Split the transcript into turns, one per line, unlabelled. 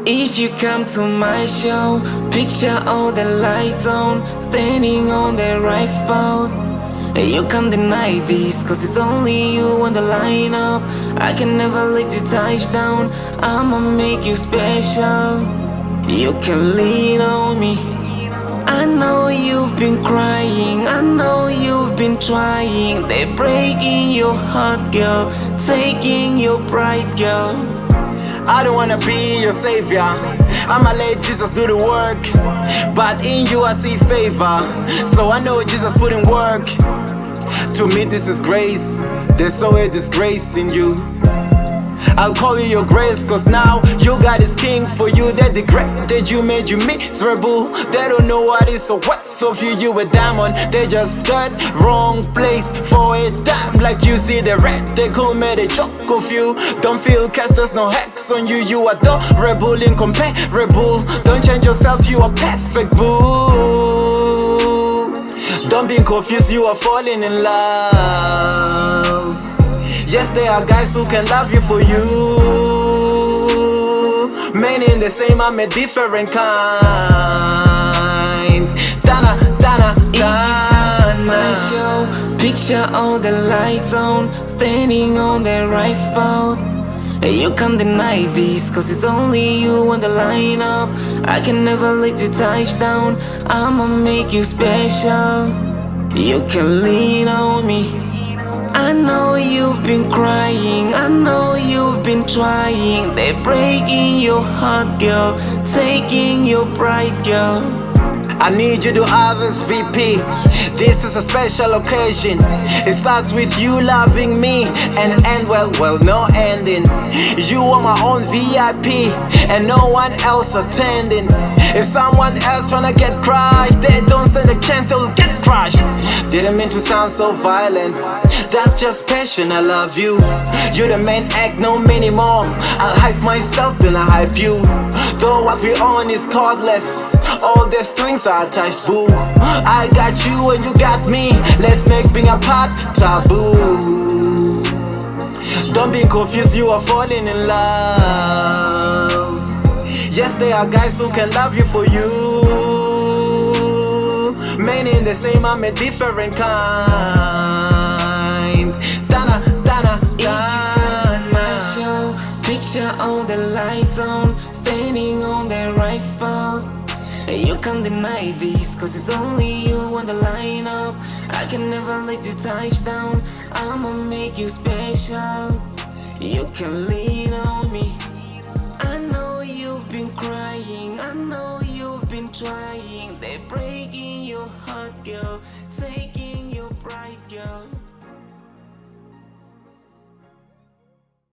If you come to my show, picture all the lights on, standing on the right spot. You can't deny this, cause it's only you on the lineup. I can never let you touch down, I'ma make you special. You can lean on me. I know you've been crying, I know you've been trying. They're breaking your heart, girl, taking your pride, girl.
I don't wanna be your savior, I'ma let Jesus do the work. But in you I see favor, so I know Jesus put in work. To me this is grace, there's so a disgrace in you. I'll call you your grace, cause now you got his king for you. They degraded you, made you miserable. They don't know what is so worth of you. You a diamond, they just dirt. Wrong place for a dime. Like you see the red, they could made a joke of you. Don't feel cast, there's no hex on you. You adorable, incomparable. Don't change yourself, you are perfect, boo. Don't be confused, you are falling in love. Yes, there are guys who can love you for you. Men in the same, I'm a different kind. Dana, Dana, Dana.
My show, picture all the lights on, standing on the right spot. You can't deny this, cause it's only you on the lineup. I can never let you touch down, I'ma make you special. You can lean on me. I know you've been crying, I know you've been trying. They're breaking your heart, girl, taking your pride, girl.
I need you to others, VP. This is a special occasion. It starts with you loving me and end well, no ending. You are my own VIP and no one else attending. If someone else wanna get crushed, they don't stand a chance, they'll get crushed. Didn't mean to sound so violent, that's just passion, I love you. You're the main act, no many more. I'll hype myself, then I hype you. Though what we own is cordless, all the strings are attached, boo. I got you and you got me, let's make being apart taboo. Don't be confused, you are falling in love. Yes, there are guys who can love you for you. Men in the same, I'm a different kind. Dana, Dana, Dana.
My show, picture all the lights on, standing on the right spot. You can't deny this, cause it's only you on the lineup. I can never let you touch down, I'ma make you special. You can lean on me. I know you've been crying, I know you've been trying. They're breaking your heart, girl, taking your pride, girl.